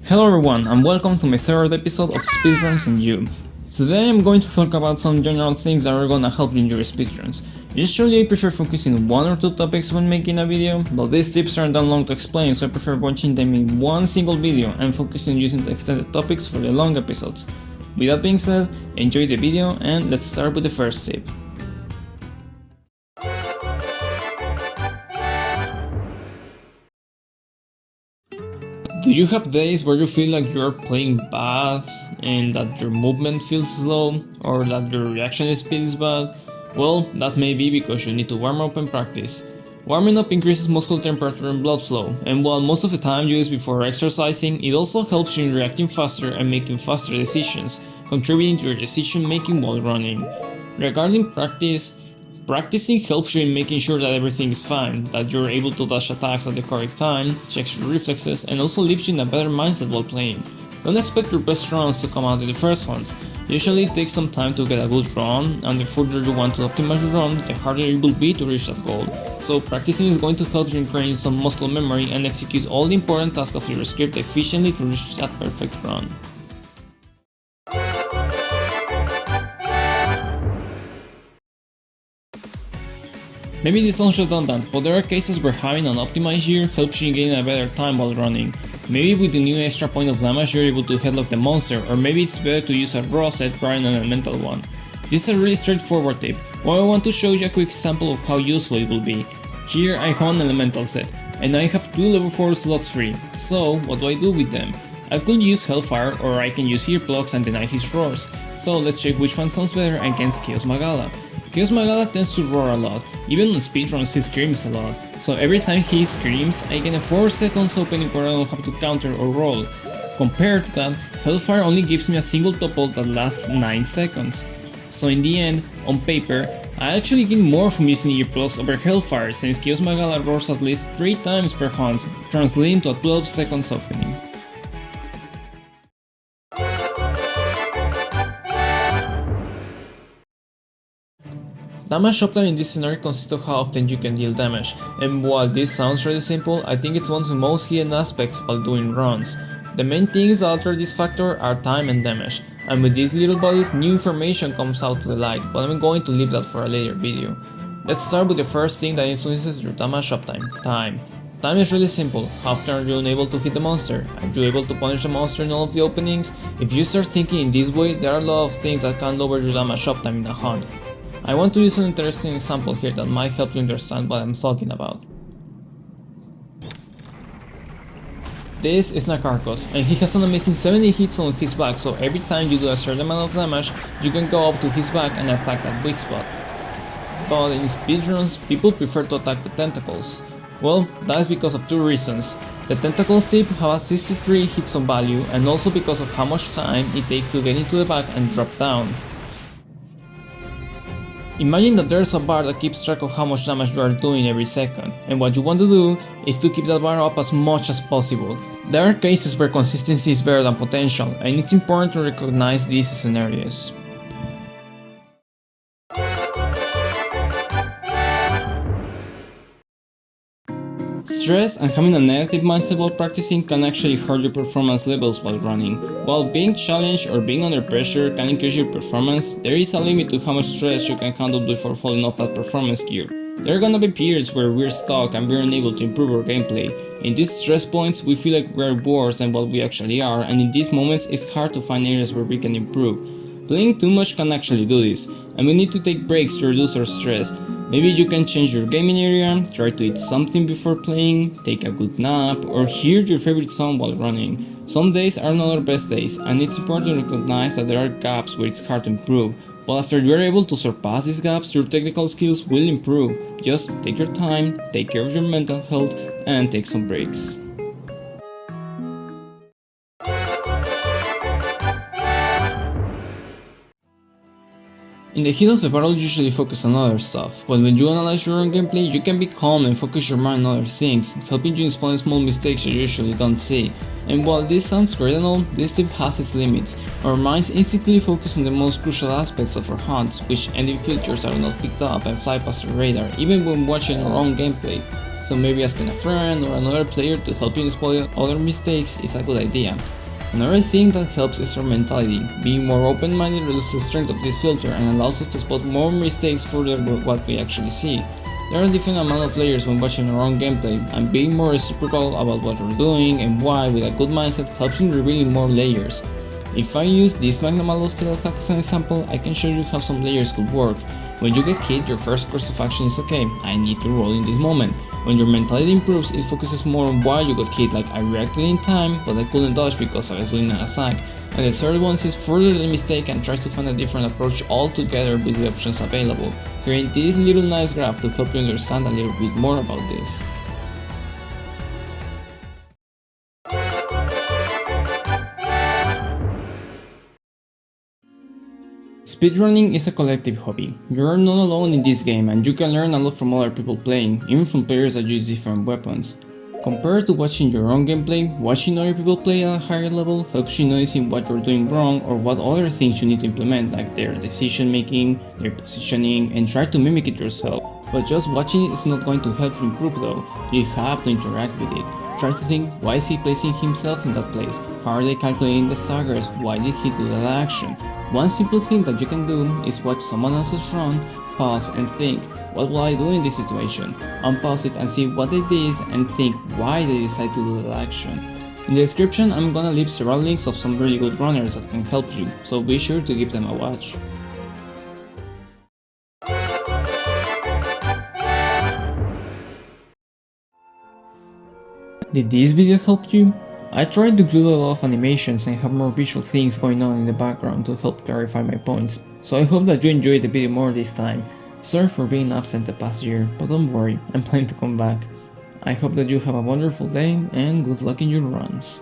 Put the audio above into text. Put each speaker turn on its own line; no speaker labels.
Hello everyone and welcome to my third episode of Speedruns and You. Today I'm going to talk about some general things that are gonna help you in your speedruns. Usually I prefer focusing on one or two topics when making a video, but these tips aren't that long to explain, so I prefer watching them in one single video and focusing on using the extended topics for the long episodes. With that being said, enjoy the video and let's start with the first tip. Do you have days where you feel like you are playing bad and that your movement feels slow or that your reaction speed is bad? Well, that may be because you need to warm up and practice. Warming up increases muscle temperature and blood flow, and while most of the time you use before exercising, it also helps you in reacting faster and making faster decisions, contributing to your decision making while running. Regarding practice, practicing helps you in making sure that everything is fine, that you're able to dash attacks at the correct time, checks your reflexes, and also leaves you in a better mindset while playing. Don't expect your best runs to come out in the first ones. Usually it takes some time to get a good run, and the further you want to optimize your run, the harder it will be to reach that goal. So practicing is going to help you gain some muscle memory and execute all the important tasks of your script efficiently to reach that perfect run. Maybe this sounds redundant, but there are cases where having an optimized gear helps you gain a better time while running. Maybe with the new extra point of damage you're able to headlock the monster, or maybe it's better to use a raw set rather than an elemental one. This is a really straightforward tip, but I want to show you a quick sample of how useful it will be. Here I have an elemental set, and I have 2 level 4 slots free, so what do I do with them? I could use Hellfire, or I can use earplugs and deny his roars, so let's check which one sounds better against Chaos Magala. Chaos Magala tends to roar a lot, even on speedruns he screams a lot, so every time he screams I get a 4 seconds opening where I don't have to counter or roll. Compared to that, Hellfire only gives me a single topple that lasts 9 seconds. So in the end, on paper, I actually get more from using earplugs over Hellfire since Chaos Magala roars at least 3 times per hunt, translating to a 12 seconds opening. Damage uptime in this scenario consists of how often you can deal damage, and while this sounds really simple, I think it's one of the most hidden aspects while doing runs. The main things that alter this factor are time and damage, and with these little bodies new information comes out to the light, but I'm going to leave that for a later video. Let's start with the first thing that influences your damage uptime, time. Time is really simple. How often are you unable to hit the monster? Are you able to punish the monster in all of the openings? If you start thinking in this way, there are a lot of things that can lower your damage uptime in a hunt. I want to use an interesting example here that might help you understand what I'm talking about. This is Nakarkos, and he has an amazing 70 hits on his back, so every time you do a certain amount of damage, you can go up to his back and attack that weak spot. But in speedruns, people prefer to attack the tentacles. Well, that is because of 2 reasons. The tentacles tip have a 63 hits on value, and also because of how much time it takes to get into the back and drop down. Imagine that there's a bar that keeps track of how much damage you are doing every second, and what you want to do is to keep that bar up as much as possible. There are cases where consistency is better than potential, and it's important to recognize these scenarios. Stress and having a negative mindset while practicing can actually hurt your performance levels while running. While being challenged or being under pressure can increase your performance, there is a limit to how much stress you can handle before falling off that performance gear. There are gonna be periods where we're stuck and we're unable to improve our gameplay. In these stress points, we feel like we're worse than what we actually are, and in these moments it's hard to find areas where we can improve. Playing too much can actually do this, and we need to take breaks to reduce our stress. Maybe you can change your gaming area, try to eat something before playing, take a good nap, or hear your favorite song while running. Some days are not our best days, and it's important to recognize that there are gaps where it's hard to improve, but after you are able to surpass these gaps, your technical skills will improve. Just take your time, take care of your mental health, and take some breaks. In the heat of the battle you usually focus on other stuff, but when you analyze your own gameplay you can be calm and focus your mind on other things, helping you explain small mistakes you usually don't see. And while this sounds great and all, this tip has its limits. Our minds instantly focus on the most crucial aspects of our hunts, which enemy filters are not picked up and fly past the radar, even when watching our own gameplay. so maybe asking a friend or another player to help you spot other mistakes is a good idea. Another thing that helps is our mentality. Being more open-minded reduces the strength of this filter and allows us to spot more mistakes further than what we actually see. There are different amount of players when watching our own gameplay, and being more reciprocal about what we're doing and why with a good mindset helps in revealing more layers. If I use this Magnum Allo steel attack as an example, I can show you how some layers could work. When you get hit, your first course of action is okay, I need to roll in this moment. When your mentality improves, it focuses more on why you got hit, like I reacted in time, but I couldn't dodge because I was doing an attack. And the third one sees further the mistake and tries to find a different approach altogether with the options available, creating this little nice graph to help you understand a little bit more about this. Speedrunning is a collective hobby. You are not alone in this game and you can learn a lot from other people playing, even from players that use different weapons. Compared to watching your own gameplay, watching other people play at a higher level helps you noticing what you're doing wrong or what other things you need to implement, like their decision making, their positioning, and try to mimic it yourself. But just watching it is not going to help you improve though, you have to interact with it. Try to think, why is he placing himself in that place? How are they calculating the staggers? Why did he do that action? One simple thing that you can do is watch someone else's run, pause and think, what will I do in this situation? Unpause it and see what they did and think why they decided to do that action. In the description I'm gonna leave several links of some really good runners that can help you, so be sure to give them a watch. Did this video help you? I tried to include a lot of animations and have more visual things going on in the background to help clarify my points, so I hope that you enjoyed the video more this time. Sorry for being absent the past year, but don't worry, I'm planning to come back. I hope that you have a wonderful day and good luck in your runs.